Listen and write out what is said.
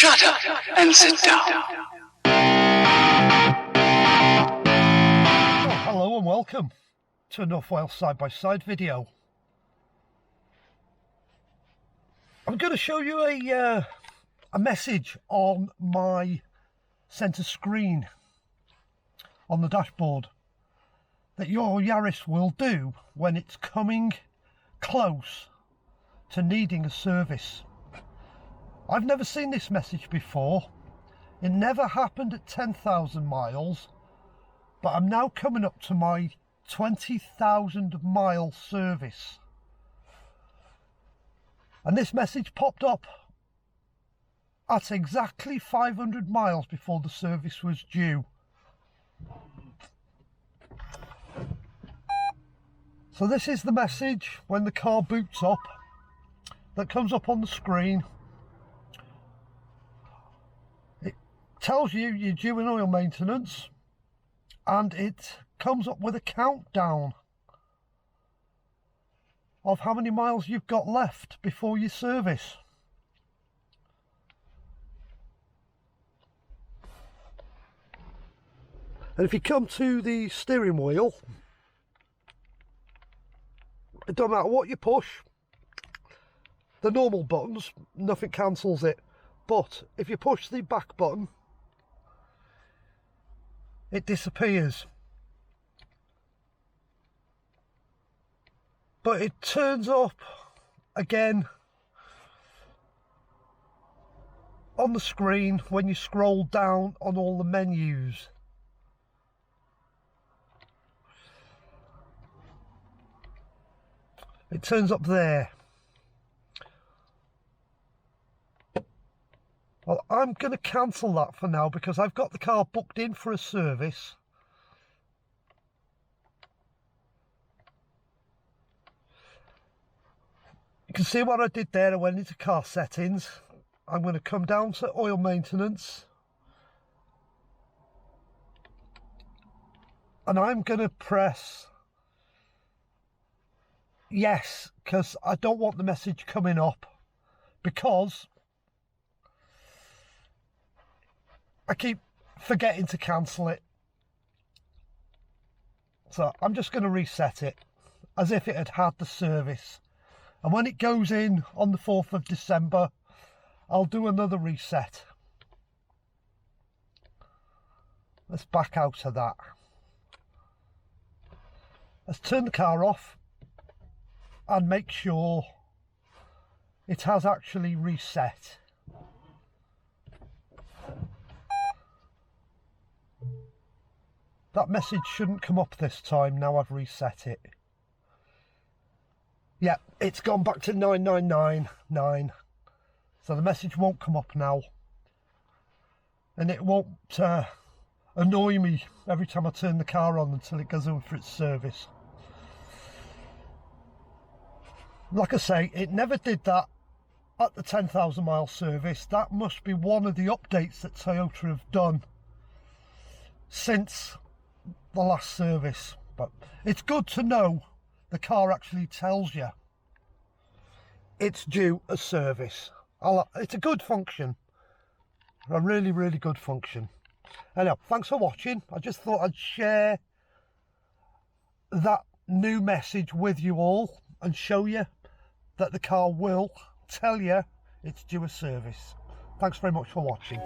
Shut up and sit down. Oh, hello and welcome to a North Wales side-by-side video. I'm going to show you a message on my centre screen on the dashboard that your Yaris will do when it's coming close to needing a service. I've never seen this message before. It never happened at 10,000 miles, but I'm now coming up to my 20,000 mile service. And this message popped up at exactly 500 miles before the service was due. So this is the message when the car boots up that comes up on the screen. It tells you you're due an oil maintenance, and it comes up with a countdown of how many miles you've got left before your service. And if you come to the steering wheel, it don't matter what you push, the normal buttons, nothing cancels it. But if you push the back button, it disappears. But it turns up again on the screen when you scroll down on all the menus. It turns up there. Well, I'm going to cancel that for now because I've got the car booked in for a service. You can see what I did there. I went into car settings. I'm going to come down to oil maintenance. And I'm going to press yes, because I don't want the message coming up, because I keep forgetting to cancel it. So I'm just going to reset it as if it had had the service. And when it goes in on the 4th of December, I'll do another reset. Let's back out of that. Let's turn the car off and make sure it has actually reset. That message shouldn't come up this time now I've reset it. Yeah, it's gone back to 9999. So the message won't come up now. And it won't annoy me every time I turn the car on until it goes over for its service. Like I say, it never did that at the 10,000 mile service. That must be one of the updates that Toyota have done since the last service. But it's good to know the car actually tells you it's due a service. It's a good function. A really, really good function. Anyway, thanks for watching. I just thought I'd share that new message with you all and show you that the car will tell you it's due a service. Thanks very much for watching.